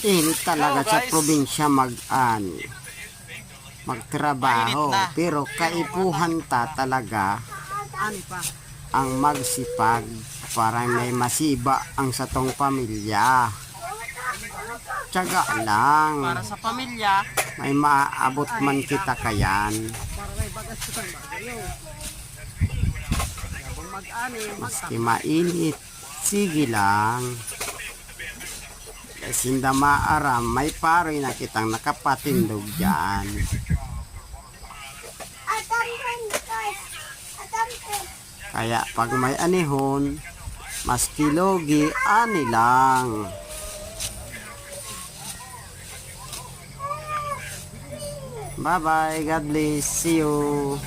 Init talaga sa probinsya magtrabaho. Pero kaipuhan talaga ang magsipag para may masiba ang satong pamilya. Tiyaga lang. Para sa pamilya. May maaabot man kita kayan. Maski mainit, sige lang. Kasi hindi maaram, may paroy na kitang nakapatindog dyan. Kaya pag may anihon, maski logi, ani lang. Bye bye, God bless, see you.